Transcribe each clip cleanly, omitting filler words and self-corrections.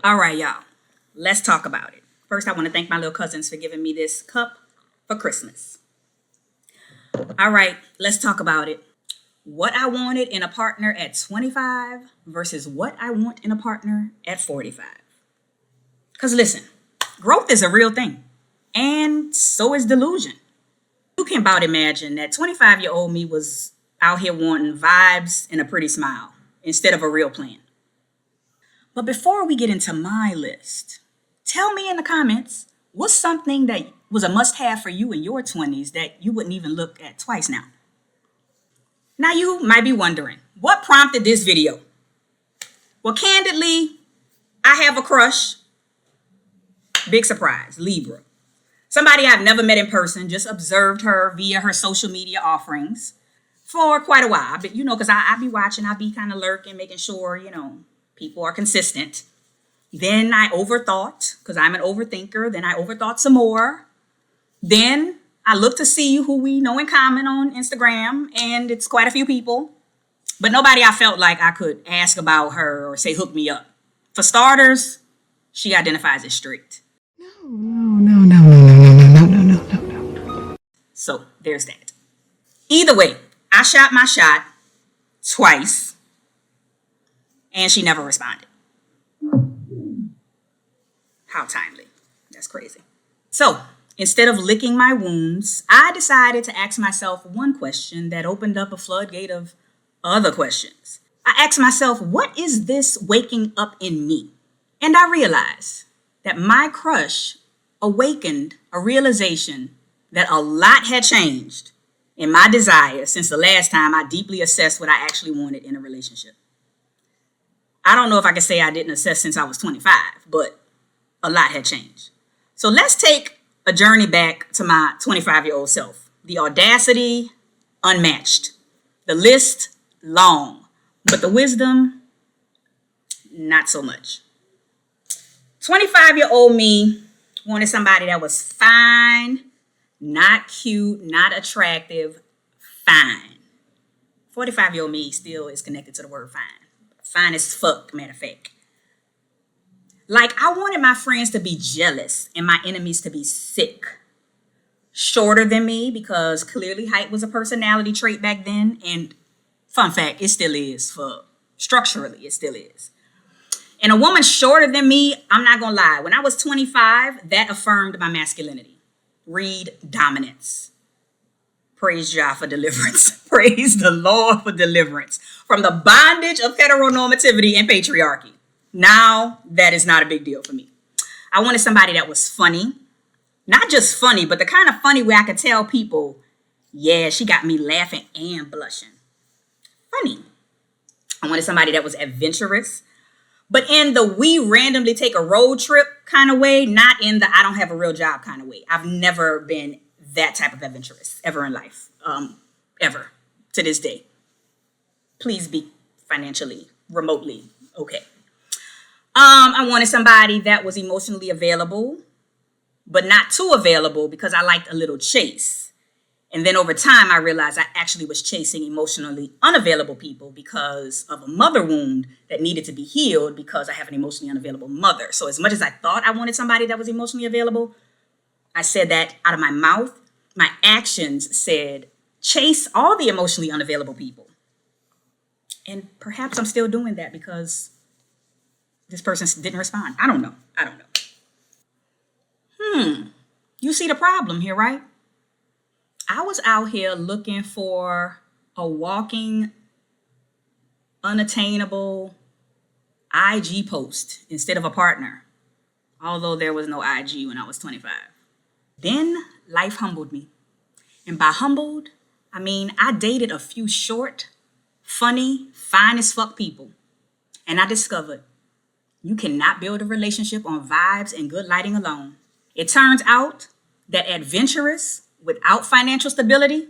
All right, y'all. Let's talk about it. First, I want to thank my little cousins for giving me this cup for Christmas. All right, let's talk about it. What I wanted in a partner at 25 versus what I want in a partner at 45. Because listen, growth is a real thing, and so is delusion. You can about imagine that 25-year-old me was out here wanting vibes and a pretty smile instead of a real plan. But before we get into my list, tell me in the comments what's something that was a must have for you in your 20s that you wouldn't even look at twice now. Now you might be wondering, what prompted this video? Well, candidly, I have a crush. Big surprise, Libra. Somebody I've never met in person, just observed her via her social media offerings for quite a while. But because I be watching, I be kind of lurking, making sure, people are consistent. Then I overthought, because I'm an overthinker. Then I overthought some more. Then I looked to see who we know in common on Instagram, and it's quite a few people. But nobody I felt like I could ask about her or say hook me up. For starters, she identifies as straight. No. So there's that. Either way, I shot my shot twice, and she never responded. How timely. That's crazy. So instead of licking my wounds, I decided to ask myself one question that opened up a floodgate of other questions. I asked myself, what is this waking up in me? And I realized that my crush awakened a realization that a lot had changed in my desire since the last time I deeply assessed what I actually wanted in a relationship. I don't know if I can say I didn't assess since I was 25, but a lot had changed. So let's take a journey back to my 25-year-old self. The audacity, unmatched. The list, long. But the wisdom, not so much. 25-year-old me wanted somebody that was fine, not cute, not attractive, fine. 45-year-old me still is connected to the word fine. Fine as fuck, matter of fact. Like, I wanted my friends to be jealous and my enemies to be sick. Shorter than me, because clearly height was a personality trait back then. And fun fact, it still is. Structurally, it still is. And a woman shorter than me, I'm not going to lie. When I was 25, that affirmed my masculinity. Read dominance. Praise Jah for deliverance. Praise the Lord for deliverance from the bondage of heteronormativity and patriarchy. Now, that is not a big deal for me. I wanted somebody that was funny. Not just funny, but the kind of funny where I could tell people, yeah, she got me laughing and blushing. Funny. I wanted somebody that was adventurous, but in the we randomly take a road trip kind of way, not in the I don't have a real job kind of way. I've never been that type of adventurous ever in life, ever to this day. Please be financially, remotely okay. I wanted somebody that was emotionally available, but not too available because I liked a little chase. And then over time, I realized I actually was chasing emotionally unavailable people because of a mother wound that needed to be healed because I have an emotionally unavailable mother. So as much as I thought I wanted somebody that was emotionally available, I said that out of my mouth. My actions said, chase all the emotionally unavailable people. And perhaps I'm still doing that because this person didn't respond. I don't know. You see the problem here, right? I was out here looking for a walking, unattainable IG post instead of a partner, although there was no IG when I was 25. Then life humbled me. And by humbled, I mean I dated a few short, funny, fine as fuck people. And I discovered you cannot build a relationship on vibes and good lighting alone. It turns out that adventurous without financial stability,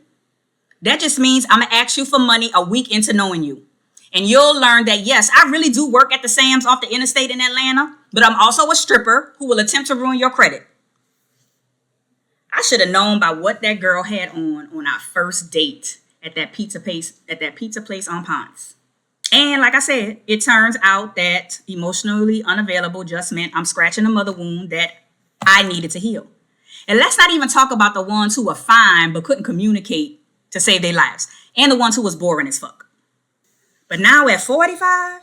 that just means I'm going to ask you for money a week into knowing you. And you'll learn that, yes, I really do work at the Sam's off the interstate in Atlanta, but I'm also a stripper who will attempt to ruin your credit. I should have known by what that girl had on our first date at that pizza place on Ponce. And like I said, it turns out that emotionally unavailable just meant I'm scratching a mother wound that I needed to heal. And let's not even talk about the ones who were fine but couldn't communicate to save their lives, and the ones who was boring as fuck. But now at 45,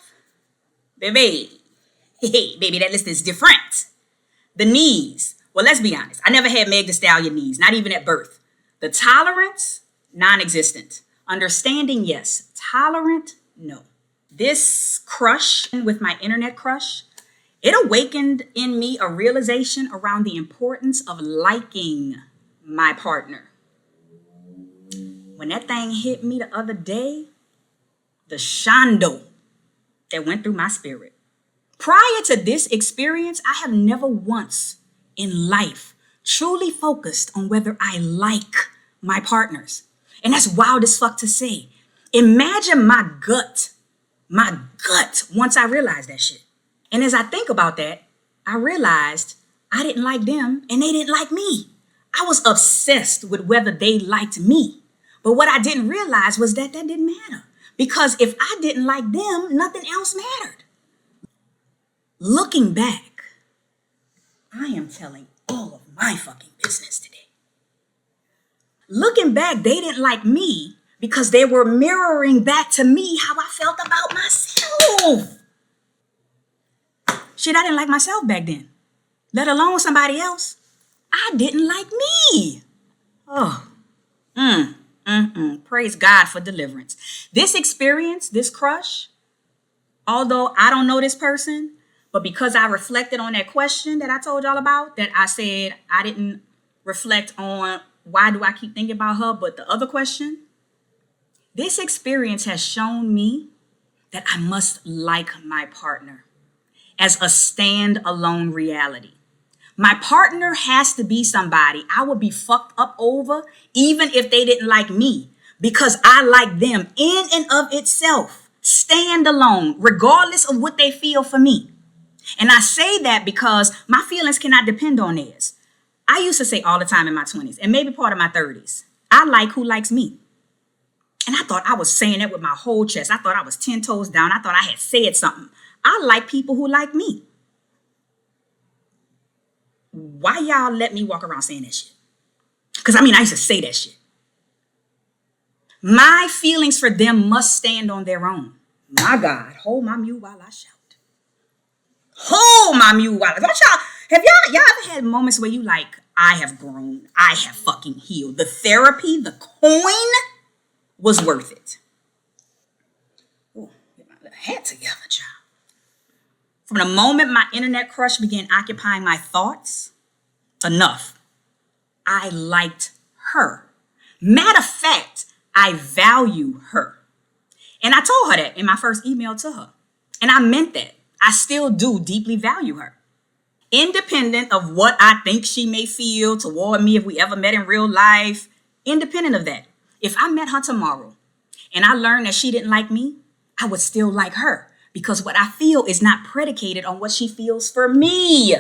baby, hey, baby, that list is different. The knees. Well, let's be honest. I never had Meg Thee Stallion knees, not even at birth. The tolerance, non-existent. Understanding, yes. Tolerant, no. This crush with my internet crush, it awakened in me a realization around the importance of liking my partner. When that thing hit me the other day, the shando that went through my spirit. Prior to this experience, I have never once in life truly focused on whether I like my partners. And that's wild as fuck to say. Imagine my gut, once I realized that shit. And as I think about that, I realized I didn't like them and they didn't like me. I was obsessed with whether they liked me. But what I didn't realize was that didn't matter. Because if I didn't like them, nothing else mattered. Looking back, I am telling all of my fucking business today. Looking back, they didn't like me because they were mirroring back to me how I felt about myself. Shit, I didn't like myself back then, let alone somebody else. I didn't like me. Oh, praise God for deliverance. This experience, this crush, although I don't know this person, but because I reflected on that question that I told y'all about, that I said I didn't reflect on why do I keep thinking about her, but the other question, this experience has shown me that I must like my partner as a standalone reality. My partner has to be somebody I would be fucked up over even if they didn't like me, because I like them in and of itself, standalone, regardless of what they feel for me. And I say that because my feelings cannot depend on theirs. I used to say all the time in my 20s and maybe part of my 30s, I like who likes me. And I thought I was saying that with my whole chest. I thought I was 10 toes down. I thought I had said something. I like people who like me. Why y'all let me walk around saying that shit? Because I used to say that shit. My feelings for them must stand on their own. My God, hold my mule while I shout. Hold my mule while I shout. Have y'all ever had moments where you like, I have grown, I have fucking healed. The therapy, the coin was worth it. Oh, get my little head together, child. From the moment my internet crush began occupying my thoughts, enough. I liked her. Matter of fact, I value her. And I told her that in my first email to her. And I meant that. I still do deeply value her. Independent of what I think she may feel toward me if we ever met in real life, independent of that, if I met her tomorrow and I learned that she didn't like me, I would still like her because what I feel is not predicated on what she feels for me.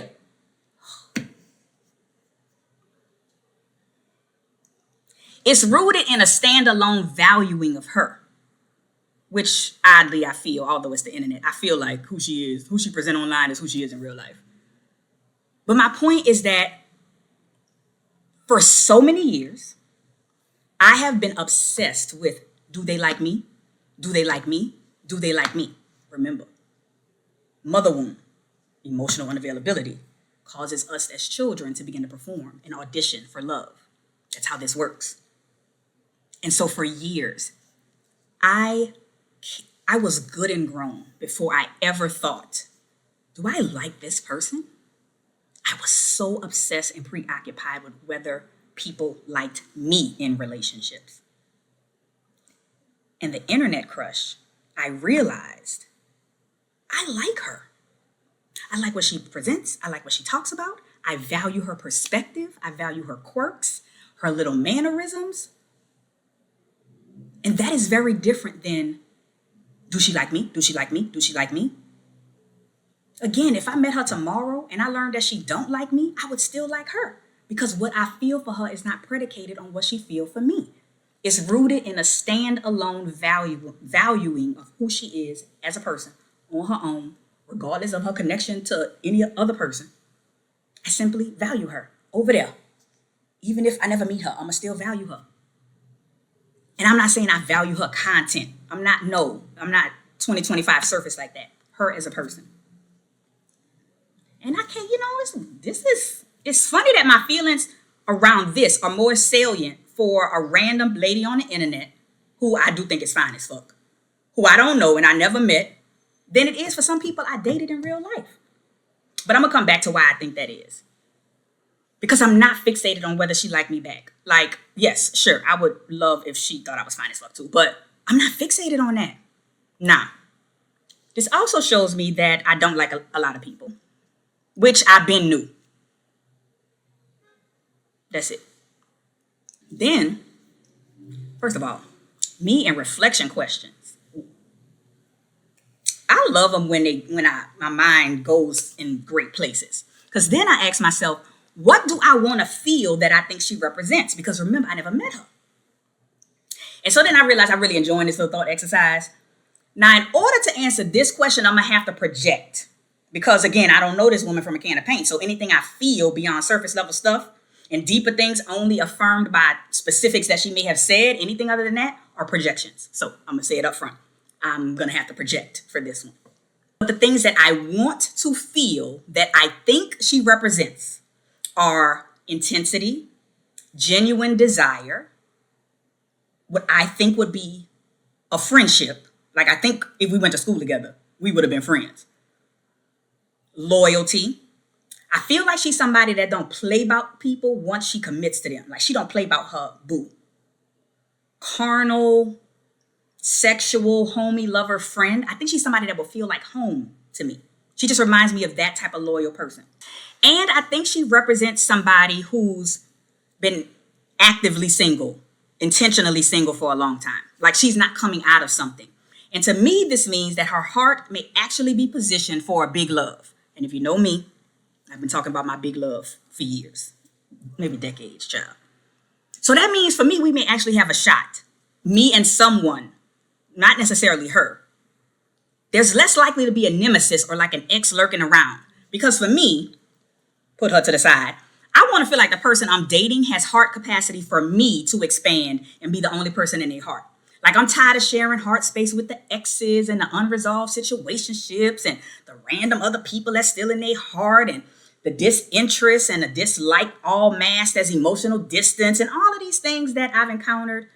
It's rooted in a standalone valuing of her, which oddly I feel, although it's the internet, I feel like who she is, who she presents online is who she is in real life. But my point is that for so many years, I have been obsessed with, do they like me? Do they like me? Do they like me? Remember, mother wound, emotional unavailability, causes us as children to begin to perform and audition for love. That's how this works. And so for years, I was good and grown before I ever thought, do I like this person? I was so obsessed and preoccupied with whether people liked me in relationships. And the internet crush, I realized I like her. I like what she presents. I like what she talks about. I value her perspective. I value her quirks, her little mannerisms. And that is very different than, do she like me? Do she like me? Do she like me? Again, if I met her tomorrow and I learned that she don't like me, I would still like her because what I feel for her is not predicated on what she feels for me. It's rooted in a standalone valuing of who she is as a person on her own, regardless of her connection to any other person. I simply value her over there. Even if I never meet her, I'm gonna still value her. And I'm not saying I value her content. I'm not 2025 surface like that. Her as a person. And I can't, it's funny that my feelings around this are more salient for a random lady on the internet who I do think is fine as fuck, who I don't know and I never met, than it is for some people I dated in real life. But I'm gonna come back to why I think that is. Because I'm not fixated on whether she liked me back. Like, yes, sure, I would love if she thought I was fine as fuck too, but I'm not fixated on that. Nah. This also shows me that I don't like a lot of people, which I've been knew. That's it. Then, first of all, me and reflection questions. I love them when my mind goes in great places. Because then I ask myself, what do I want to feel that I think she represents? Because remember, I never met her. And so then I realized I'm really enjoying this little thought exercise. Now, in order to answer this question, I'm going to have to project. Because again, I don't know this woman from a can of paint. So anything I feel beyond surface level stuff and deeper things only affirmed by specifics that she may have said, anything other than that are projections. So I'm going to say it up front. I'm going to have to project for this one. But the things that I want to feel that I think she represents are intensity, genuine desire, what I think would be a friendship. Like I think if we went to school together, we would have been friends. Loyalty. I feel like she's somebody that don't play about people once she commits to them. Like she don't play about her boo. Carnal, sexual, homie, lover, friend. I think she's somebody that will feel like home to me. She just reminds me of that type of loyal person. And I think she represents somebody who's been actively single, intentionally single for a long time. Like she's not coming out of something. And to me, this means that her heart may actually be positioned for a big love. And if you know me, I've been talking about my big love for years, maybe decades, child. So that means for me, we may actually have a shot. Me and someone, not necessarily her. There's less likely to be a nemesis or like an ex lurking around. Because for me, put her to the side, I want to feel like the person I'm dating has heart capacity for me to expand and be the only person in their heart. Like I'm tired of sharing heart space with the exes and the unresolved situationships and the random other people that's still in their heart and the disinterest and the dislike all masked as emotional distance and all of these things that I've encountered,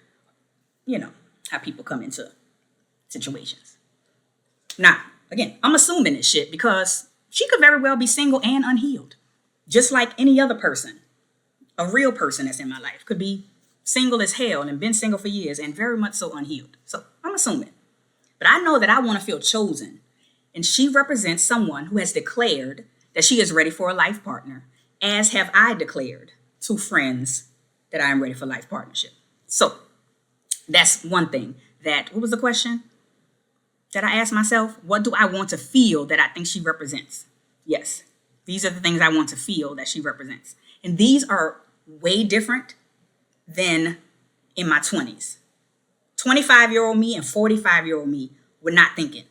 how people come into situations. Now, again, I'm assuming this shit because she could very well be single and unhealed. Just like any other person, a real person that's in my life could be single as hell and been single for years and very much so unhealed. So I'm assuming. But I know that I want to feel chosen. And she represents someone who has declared that she is ready for a life partner, as have I declared to friends that I am ready for life partnership. So that's one thing what was the question that I asked myself? What do I want to feel that I think she represents? Yes, these are the things I want to feel that she represents. And these are way different than in my 20s. 25-year-old me and 45-year-old me were not thinking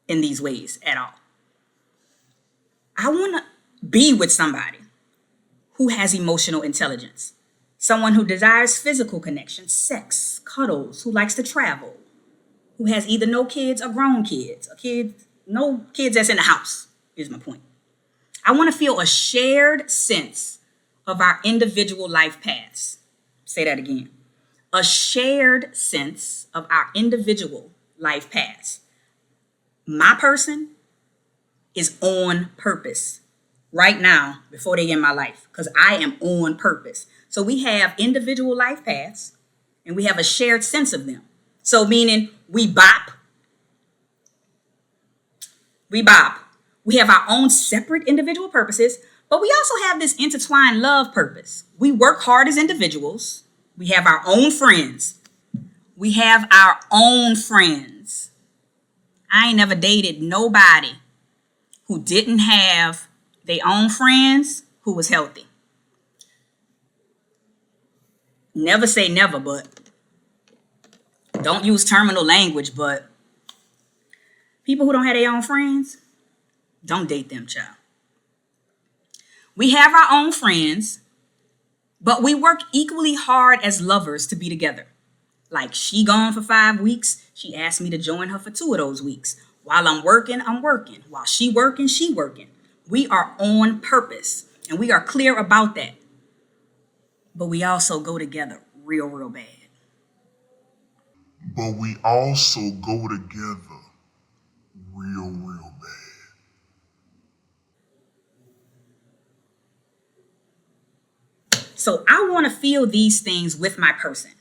in these ways at all. I want to be with somebody who has emotional intelligence, someone who desires physical connection, sex, cuddles, who likes to travel, who has either no kids or grown kids, no kids that's in the house, is my point. I want to feel a shared sense of our individual life paths. Say that again. A shared sense of our individual life paths. My person is on purpose right now before they in my life because I am on purpose. So we have individual life paths and we have a shared sense of them. So meaning we bop. We have our own separate individual purposes, but we also have this intertwined love purpose. We work hard as individuals. We have our own friends. I ain't never dated nobody who didn't have their own friends who was healthy. Never say never, but Don't use terminal language, but people who don't have their own friends, don't date them, child. We have our own friends, but we work equally hard as lovers to be together. Like she gone for 5 weeks, she asked me to join her for 2 of those weeks. While I'm working, I'm working. While she working, she working. We are on purpose, and we are clear about that. But we also go together real, real bad. But we also go together real, real bad. So I want to feel these things with my person.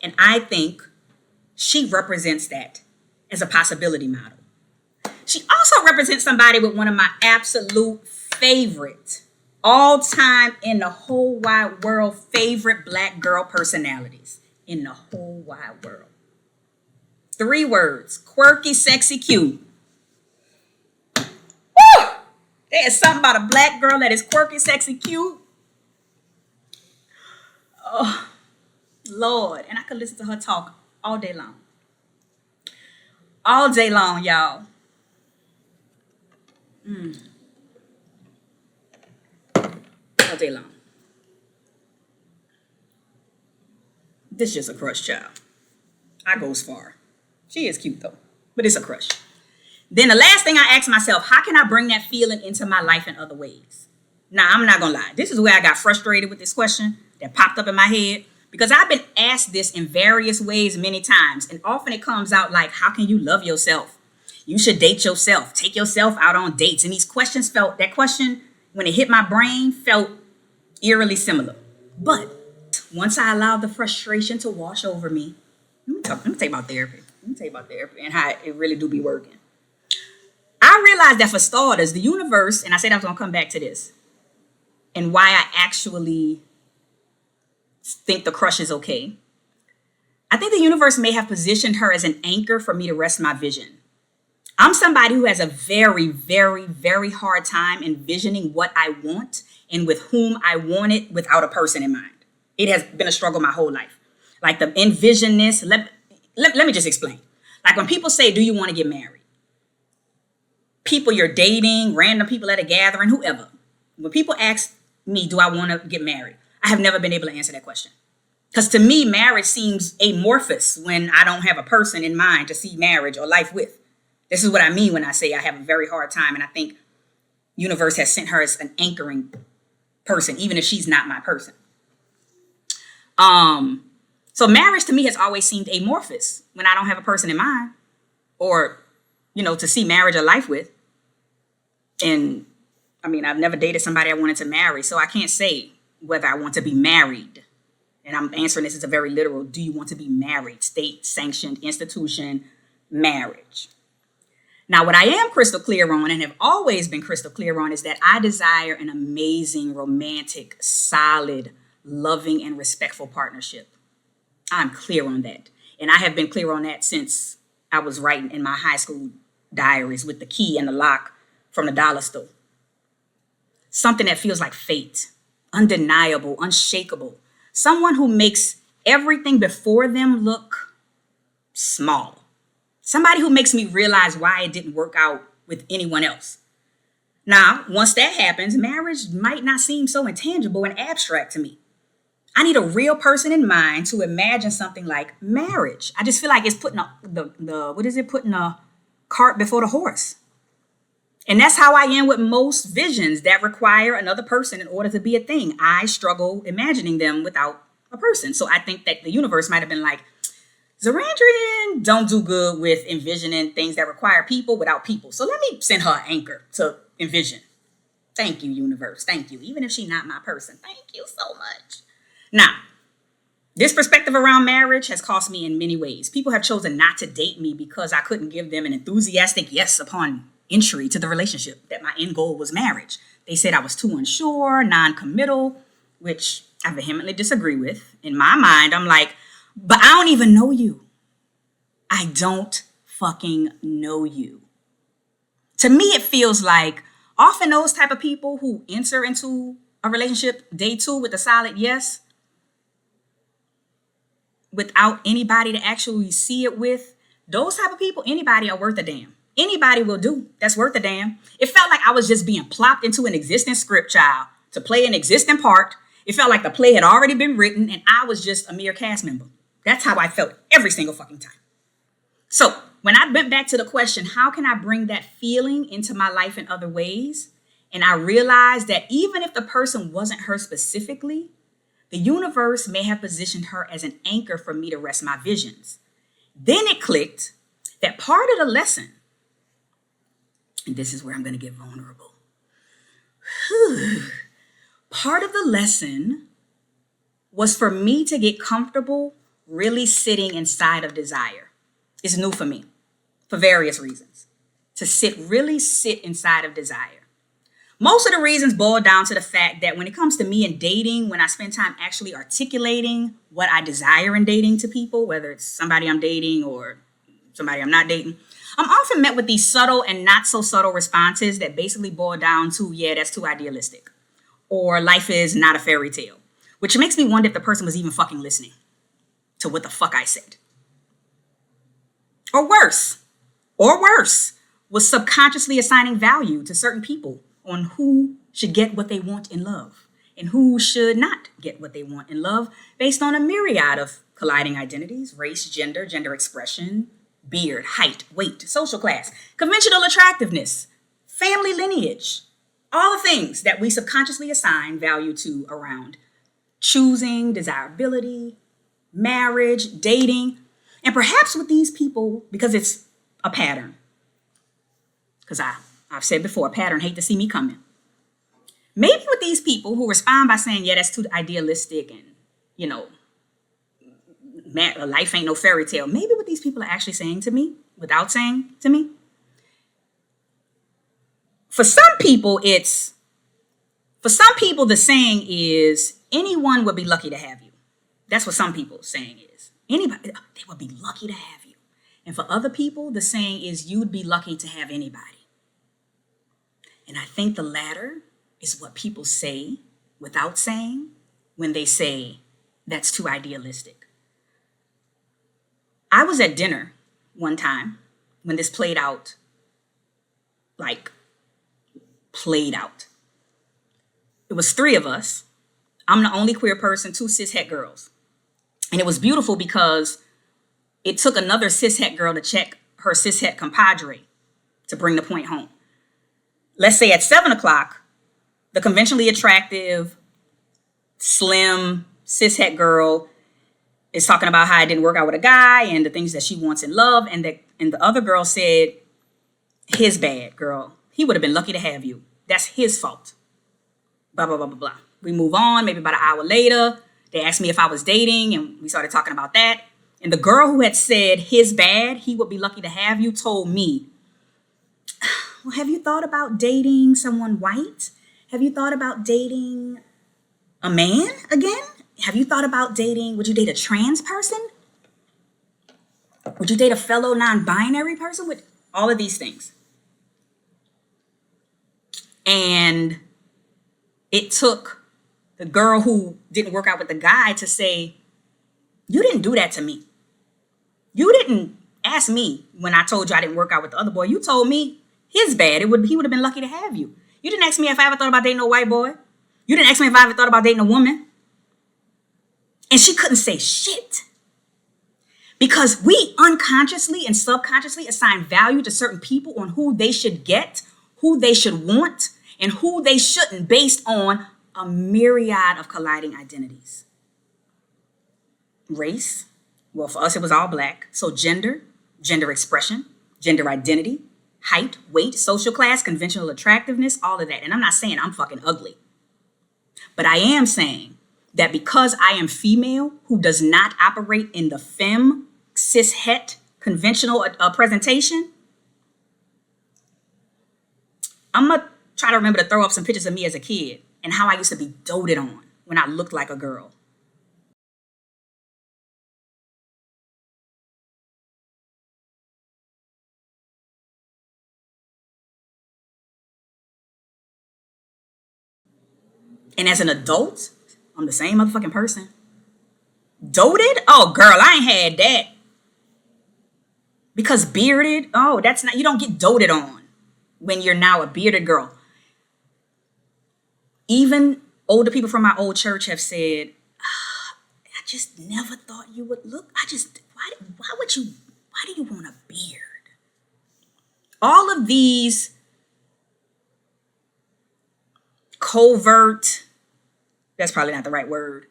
And I think she represents that as a possibility model. She also represents somebody with one of my absolute favorite, all time in the whole wide world, favorite Black girl personalities in the whole wide world. 3 words: quirky, sexy, cute. Woo! There is something about a Black girl that is quirky, sexy, cute. Oh, Lord. And I could listen to her talk all day long. All day long, y'all. All day long. This is just a crush, child. I goes far. She is cute though, but it's a crush. Then the last thing I ask myself, how can I bring that feeling into my life in other ways? Now, I'm not gonna lie. This is where I got frustrated with this question that popped up in my head, because I've been asked this in various ways many times, and often it comes out like, how can you love yourself? You should date yourself. Take yourself out on dates. And that question, when it hit my brain, felt eerily similar. But once I allowed the frustration to wash over me, let me tell you about therapy. Let me tell you about therapy and how it really do be working. I realized that for starters, the universe, and I said I was going to come back to this, and why I actually think the crush is okay. I think the universe may have positioned her as an anchor for me to rest my vision. I'm somebody who has a very, very, very hard time envisioning what I want and with whom I want it without a person in mind. It has been a struggle my whole life. Like the envision this, let me just explain. Like when people say, do you want to get married? People you're dating, random people at a gathering, whoever. When people ask me, do I want to get married? I have never been able to answer that question. Because to me, marriage seems amorphous when I don't have a person in mind to see marriage or life with. This is what I mean when I say I have a very hard time. And I think universe has sent her as an anchoring person, even if she's not my person. So marriage to me has always seemed amorphous when I don't have a person in mind or, to see marriage or life with. And I mean, I've never dated somebody I wanted to marry, so I can't say whether I want to be married. And I'm answering this as a very literal, do you want to be married? State sanctioned institution, marriage. Now, what I am crystal clear on and have always been crystal clear on is that I desire an amazing, romantic, solid, loving, and respectful partnership. I'm clear on that. And I have been clear on that since I was writing in my high school diaries with the key and the lock from the dollar store. Something that feels like fate, undeniable, unshakable. Someone who makes everything before them look small. Somebody who makes me realize why it didn't work out with anyone else. Now, once that happens, marriage might not seem so intangible and abstract to me. I need a real person in mind to imagine something like marriage. I just feel like it's putting putting a cart before the horse. And that's how I am with most visions that require another person in order to be a thing. I struggle imagining them without a person. So I think that the universe might have been like, Zarandrian don't do good with envisioning things that require people without people. So let me send her an anchor to envision. Thank you, universe. Thank you. Even if she's not my person. Thank you so much. Now, this perspective around marriage has cost me in many ways. People have chosen not to date me because I couldn't give them an enthusiastic yes upon entry to the relationship, that my end goal was marriage. They said I was too unsure, non-committal, which I vehemently disagree with. In my mind, I'm like, but I don't even know you. I don't fucking know you. To me, it feels like often those type of people who enter into a relationship day 2 with a solid yes, without anybody to actually see it with, those type of people, anybody are worth a damn. Anybody will do that's worth a damn. It felt like I was just being plopped into an existing script, child, to play an existing part. It felt like the play had already been written and I was just a mere cast member. That's how I felt every single fucking time. So when I went back to the question, how can I bring that feeling into my life in other ways? And I realized that even if the person wasn't her specifically, the universe may have positioned her as an anchor for me to rest my visions. Then it clicked that part of the lesson, and this is where I'm going to get vulnerable. Part of the lesson was for me to get comfortable really sitting inside of desire. It's new for me for various reasons. To really sit inside of desire. Most of the reasons boil down to the fact that when it comes to me and dating, when I spend time actually articulating what I desire in dating to people, whether it's somebody I'm dating or somebody I'm not dating, I'm often met with these subtle and not so subtle responses that basically boil down to, yeah, that's too idealistic. Or life is not a fairy tale, which makes me wonder if the person was even fucking listening to what the fuck I said. Or worse, was subconsciously assigning value to certain people on who should get what they want in love and who should not get what they want in love based on a myriad of colliding identities, race, gender expression, beard, height, weight, social class, conventional attractiveness, family lineage, all the things that we subconsciously assign value to around choosing, desirability, marriage, dating, and perhaps with these people, because it's a pattern. Because I've said before, a pattern, hate to see me coming. Maybe with these people who respond by saying, yeah, that's too idealistic and, life ain't no fairy tale. Maybe what these people are actually saying to me, without saying to me. For some people, the saying is, anyone would be lucky to have you. That's what some people's saying is. Anybody, they would be lucky to have you. And for other people, the saying is, you'd be lucky to have anybody. And I think the latter is what people say without saying when they say that's too idealistic. I was at dinner one time when this played out. It was 3 of us. I'm the only queer person, 2 cishet girls. And it was beautiful because it took another cishet girl to check her cishet compadre to bring the point home. Let's say at 7 o'clock, the conventionally attractive, slim, cishet girl is talking about how it didn't work out with a guy and the things that she wants in love. And the other girl said, his bad, girl. He would have been lucky to have you. That's his fault. Blah, blah, blah, blah, blah. We move on. Maybe about an hour later, they asked me if I was dating and we started talking about that. And the girl who had said his bad, he would be lucky to have you, told me, well, have you thought about dating someone white? Have you thought about dating a man again? Have you thought about would you date a trans person? Would you date a fellow non-binary person? With all of these things. And it took the girl who didn't work out with the guy to say, you didn't do that to me. You didn't ask me when I told you I didn't work out with the other boy. You told me his bad. He would have been lucky to have you. You didn't ask me if I ever thought about dating a white boy. You didn't ask me if I ever thought about dating a woman. And she couldn't say shit. Because we unconsciously and subconsciously assign value to certain people on who they should get, who they should want, and who they shouldn't based on a myriad of colliding identities. Race, well, for us, it was all black. So gender expression, gender identity, height, weight, social class, conventional attractiveness, all of that. And I'm not saying I'm fucking ugly. But I am saying that because I am female who does not operate in the femme, cis-het, conventional presentation, I'm going to try to remember to throw up some pictures of me as a kid and how I used to be doted on when I looked like a girl. And as an adult, I'm the same motherfucking person. Doted? Oh, girl, I ain't had that. Because bearded? Oh, that's not, you don't get doted on when you're now a bearded girl. Even older people from my old church have said, I just never thought you would look. Why would you, why do you want a beard? All of these covert, that's probably not the right word,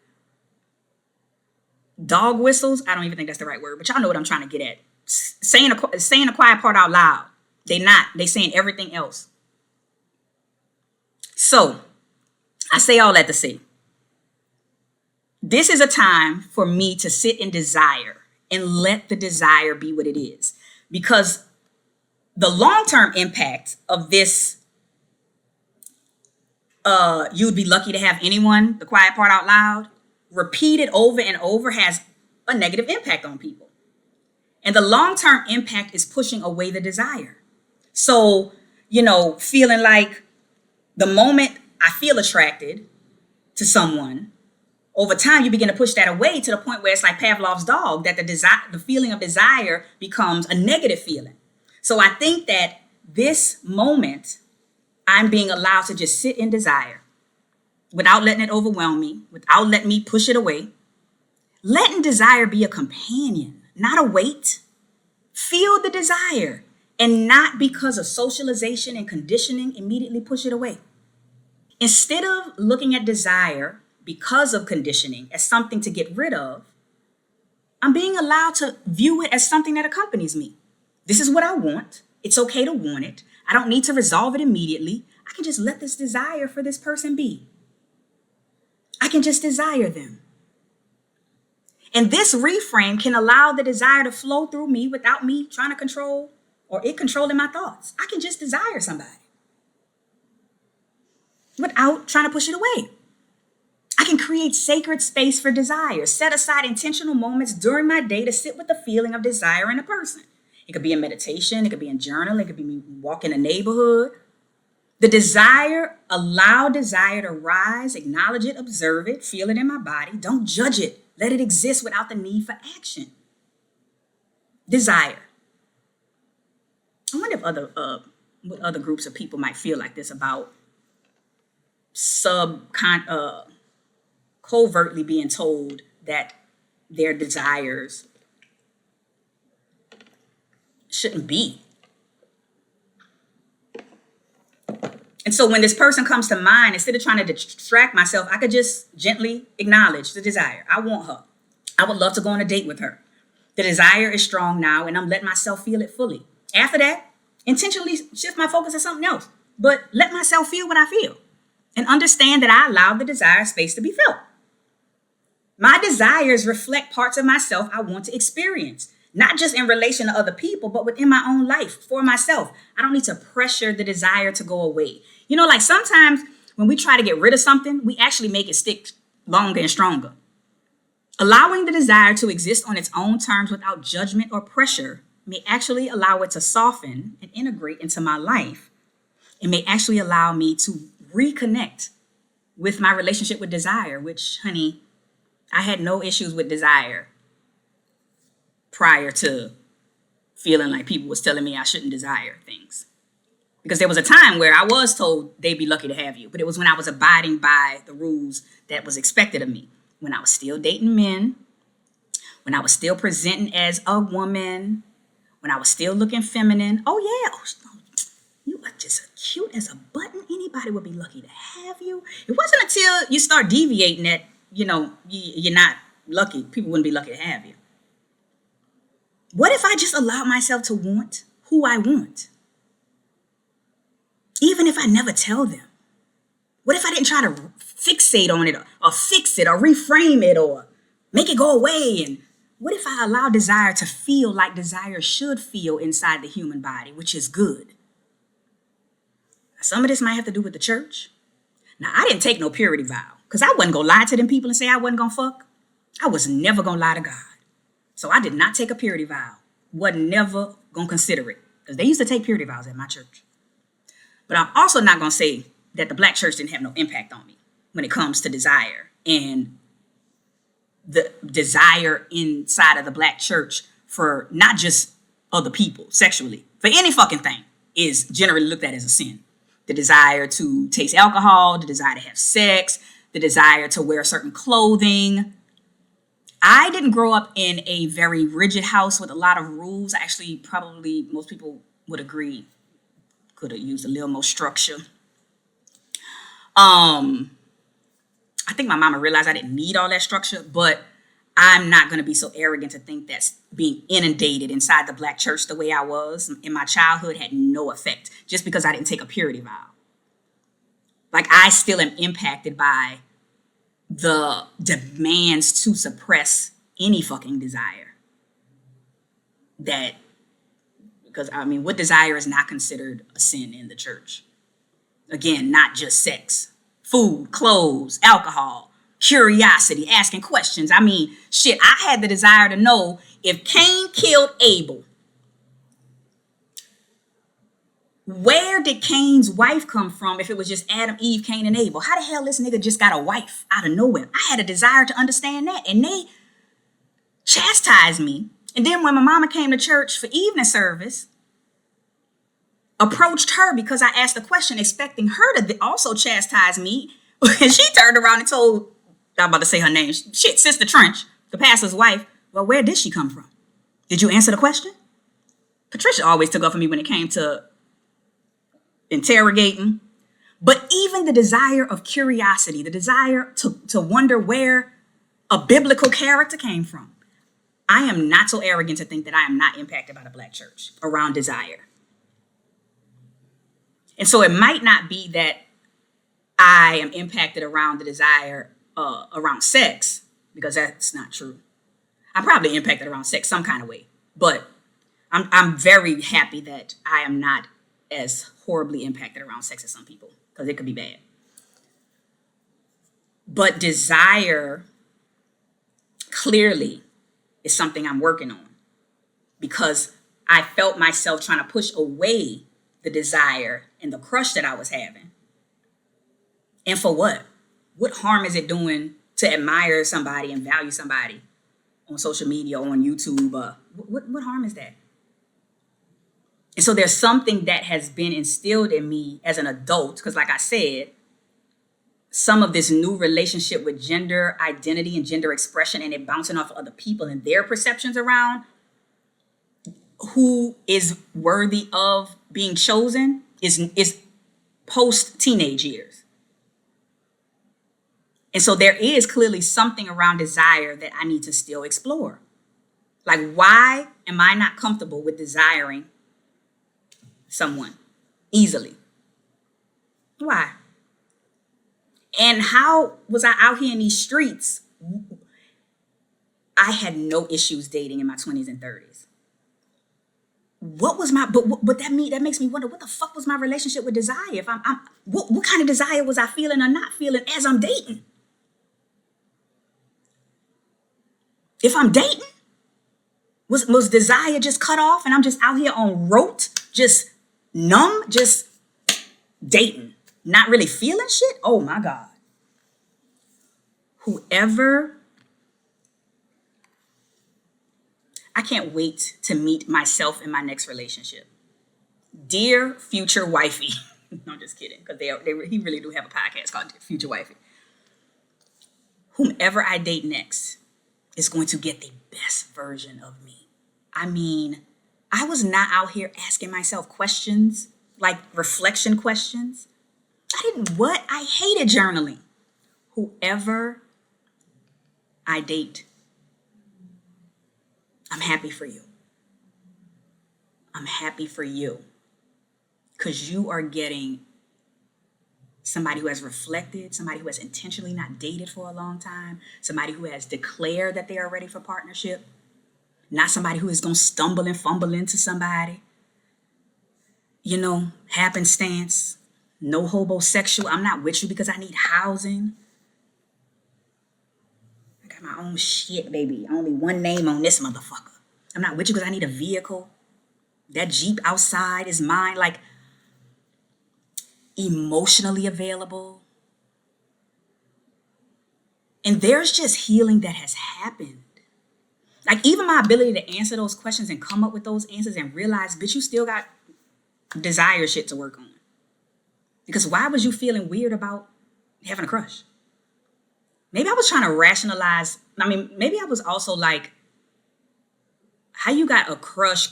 dog whistles. I don't even think that's the right word, but y'all know what I'm trying to get at. Saying a quiet part out loud. They not. They saying everything else. So I say all that to say, this is a time for me to sit in desire and let the desire be what it is. Because the long-term impact of this, you would be lucky to have anyone, the quiet part out loud, repeated over and over, has a negative impact on people. And the long-term impact is pushing away the desire. So, feeling like the moment I feel attracted to someone, over time you begin to push that away to the point where it's like Pavlov's dog, that the feeling of desire becomes a negative feeling. So I think that this moment, I'm being allowed to just sit in desire without letting it overwhelm me, without letting me push it away. Letting desire be a companion, not a weight. Feel the desire, and not because of socialization and conditioning immediately push it away. Instead of looking at desire because of conditioning as something to get rid of, I'm being allowed to view it as something that accompanies me. This is what I want. It's okay to want it. I don't need to resolve it immediately. I can just let this desire for this person be. I can just desire them. And this reframe can allow the desire to flow through me without me trying to control or it controlling my thoughts. I can just desire somebody without trying to push it away. I can create sacred space for desire, set aside intentional moments during my day to sit with the feeling of desire in a person. It could be in meditation, it could be in journaling, it could be me walking a neighborhood. Allow desire to rise, acknowledge it, observe it, feel it in my body. Don't judge it. Let it exist without the need for action. Desire. I wonder if what other groups of people might feel like this about covertly being told that their desires shouldn't be. And so when this person comes to mind, instead of trying to distract myself, I could just gently acknowledge the desire. I want her. I would love to go on a date with her. The desire is strong now, and I'm letting myself feel it fully. After that, intentionally shift my focus to something else, but let myself feel what I feel and understand that I allow the desire space to be felt. My desires reflect parts of myself I want to experience, not just in relation to other people, but within my own life for myself. I don't need to pressure the desire to go away. Like sometimes when we try to get rid of something, we actually make it stick longer and stronger. Allowing the desire to exist on its own terms without judgment or pressure may actually allow it to soften and integrate into my life. It may actually allow me to reconnect with my relationship with desire, which, honey, I had no issues with desire prior to feeling like people was telling me I shouldn't desire things. Because there was a time where I was told they'd be lucky to have you, but it was when I was abiding by the rules that was expected of me. When I was still dating men, when I was still presenting as a woman, when I was still looking feminine. Oh yeah, you are just as cute as a button. Anybody would be lucky to have you. It wasn't until you start deviating that, you're not lucky. People wouldn't be lucky to have you. What if I just allowed myself to want who I want? Even if I never tell them. What if I didn't try to fixate on it or fix it or reframe it or make it go away? And what if I allow desire to feel like desire should feel inside the human body, which is good? Some of this might have to do with the church. Now, I didn't take no purity vow because I wasn't going to lie to them people and say I wasn't going to fuck. I was never going to lie to God. So I did not take a purity vow. Wasn't never going to consider it because they used to take purity vows at my church. But I'm also not going to say that the black church didn't have no impact on me when it comes to desire and the desire inside of the black church for not just other people sexually, for any fucking thing, is generally looked at as a sin. The desire to taste alcohol, the desire to have sex, the desire to wear certain clothing. I didn't grow up in a very rigid house with a lot of rules. Actually, probably most people would agree could have used a little more structure. I think my mama realized I didn't need all that structure, but I'm not going to be so arrogant to think that being inundated inside the black church the way I was in my childhood had no effect just because I didn't take a purity vow. Like, I still am impacted by the demands to suppress any fucking desire. Because I mean, what desire is not considered a sin in the church? Again, not just sex. Food, clothes, alcohol, curiosity, asking questions. I mean, shit, I had the desire to know if Cain killed Abel, where did Cain's wife come from if it was just Adam, Eve, Cain, and Abel? How the hell this nigga just got a wife out of nowhere? I had a desire to understand that, and they chastised me. And then when my mama came to church for evening service, approached her because I asked a question, expecting her to also chastise me. And she turned around and told, I'm about to say her name, shit, Sister Trench, the pastor's wife, well, where did she come from? Did you answer the question? Patricia always took up for me when it came to interrogating. But even the desire of curiosity, the desire to wonder where a biblical character came from. I am not so arrogant to think that I am not impacted by the black church around desire. And so it might not be that I am impacted around the desire around sex, because that's not true. I'm probably impacted around sex some kind of way, but I'm very happy that I am not as horribly impacted around sex as some people, because it could be bad. But desire clearly is something I'm working on, because I felt myself trying to push away the desire and the crush that I was having. And for what? What harm is it doing to admire somebody and value somebody on social media or on YouTube? What harm is that? And so there's something that has been instilled in me as an adult, because like I said, some of this new relationship with gender identity and gender expression and it bouncing off of other people and their perceptions around who is worthy of being chosen is post teenage years. And so there is clearly something around desire that I need to still explore. Like, why am I not comfortable with desiring someone easily? Why? And how was I out here in these streets? I had no issues dating in my 20s and 30s. What was my, but that makes me wonder, what the fuck was my relationship with desire? If what kind of desire was I feeling or not feeling as I'm dating? If I'm dating, was desire just cut off and I'm just out here on rote, just numb, just dating, not really feeling shit? Oh my God. I can't wait to meet myself in my next relationship. Dear future wifey. No, I'm just kidding, because he really do have a podcast called Future Wifey. Whomever I date next is going to get the best version of me. I mean, I was not out here asking myself questions, like reflection questions. I hated journaling. Whoever I date, I'm happy for you. I'm happy for you. Because you are getting somebody who has reflected, somebody who has intentionally not dated for a long time, somebody who has declared that they are ready for partnership, not somebody who is going to stumble and fumble into somebody. You know, happenstance, no homosexual. I'm not with you because I need housing. I got my own shit, baby. Only one name on this motherfucker. I'm not with you because I need a vehicle. That Jeep outside is mine. Like, emotionally available. And there's just healing that has happened. Like even my ability to answer those questions and come up with those answers and realize, bitch, you still got desire shit to work on. Because why was you feeling weird about having a crush? Maybe I was trying to rationalize. I mean, maybe I was also like, how you got a crush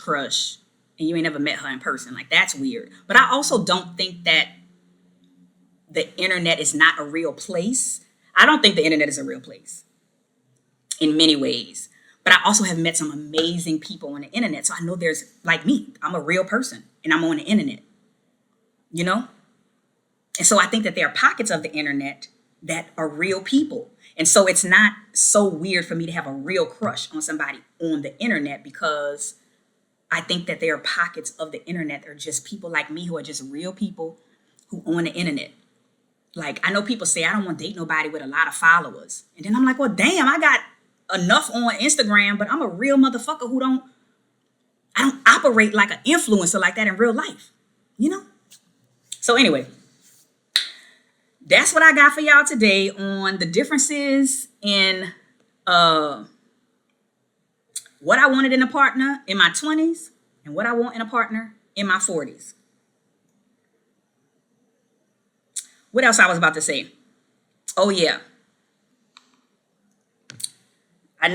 and you ain't never met her in person? Like, that's weird. But I also don't think that the internet is not a real place. I don't think the internet is a real place in many ways. But I also have met some amazing people on the internet. So I know there's, like me, I'm a real person and I'm on the internet, you know? And so I think that there are pockets of the internet that are real people. And so it's not so weird for me to have a real crush on somebody on the internet, because I think that there are pockets of the internet that are just people like me who are just real people who on the internet. Like, I know people say, I don't want to date nobody with a lot of followers. And then I'm like, well, damn, I got enough on Instagram, but I'm a real motherfucker who I don't operate like an influencer like that in real life, you know? So anyway, that's what I got for y'all today on the differences in what I wanted in a partner in my 20s and what I want in a partner in my 40s. What else I was about to say? Oh yeah. I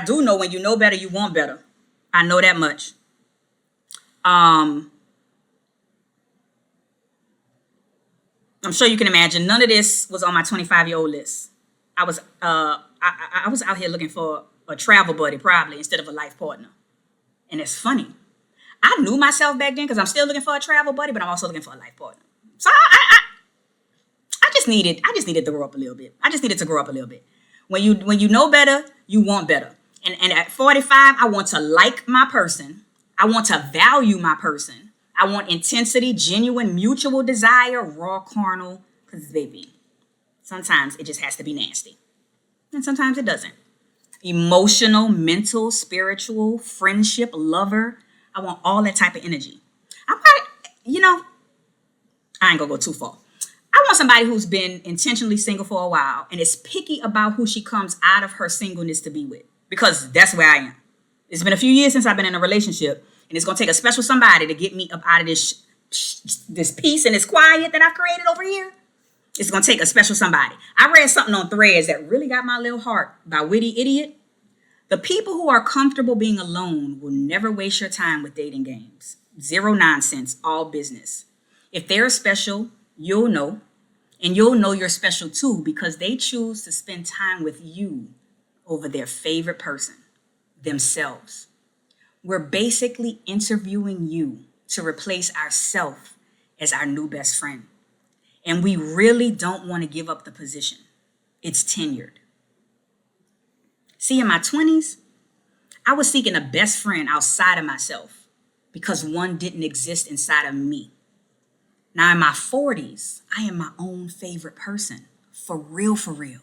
do know when you know better, you want better. I know that much. I'm sure you can imagine none of this was on my 25-year-old list. I was out here looking for a travel buddy probably instead of a life partner. And it's funny. I knew myself back then because I'm still looking for a travel buddy, but I'm also looking for a life partner. So I just needed to grow up a little bit. I just needed to grow up a little bit. When you know better, you want better. And at 45, I want to like my person. I want to value my person. I want intensity, genuine, mutual desire, raw, carnal. Because, baby, sometimes it just has to be nasty. And sometimes it doesn't. Emotional, mental, spiritual, friendship, lover. I want all that type of energy. I ain't going to go too far. I want somebody who's been intentionally single for a while and is picky about who she comes out of her singleness to be with. Because that's where I am. It's been a few years since I've been in a relationship, and it's going to take a special somebody to get me up out of this peace and this quiet that I've created over here. It's going to take a special somebody. I read something on Threads that really got my little heart by Witty Idiot. The people who are comfortable being alone will never waste your time with dating games. Zero nonsense, all business. If they're special, you'll know. And you'll know you're special too, because they choose to spend time with you over their favorite person, themselves. We're basically interviewing you to replace ourselves as our new best friend. And we really don't want to give up the position. It's tenured. See, in my 20s, I was seeking a best friend outside of myself because one didn't exist inside of me. Now in my 40s, I am my own favorite person, for real, for real.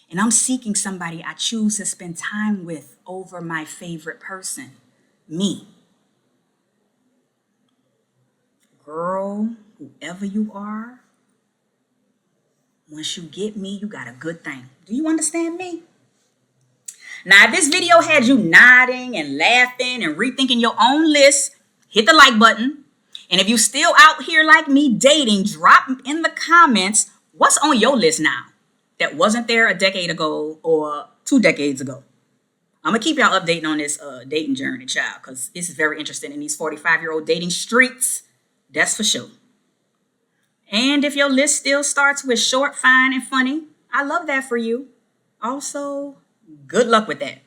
And I'm seeking somebody I choose to spend time with over my favorite person, me. Girl, whoever you are, once you get me, you got a good thing. Do you understand me? Now, if this video had you nodding and laughing and rethinking your own list, hit the like button. And if you still out here like me dating, drop in the comments what's on your list now that wasn't there a decade ago or 2 decades ago. I'm going to keep y'all updating on this dating journey, child, because this is very interesting in these 45-year-old dating streets. That's for sure. And if your list still starts with short, fine, and funny, I love that for you. Also, good luck with that.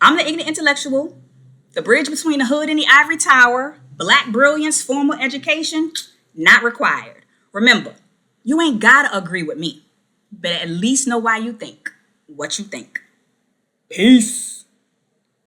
I'm the Ignant Intellectual, the bridge between the hood and the ivory tower. Black brilliance, formal education, not required. Remember, you ain't gotta agree with me, but at least know why you think what you think. Peace.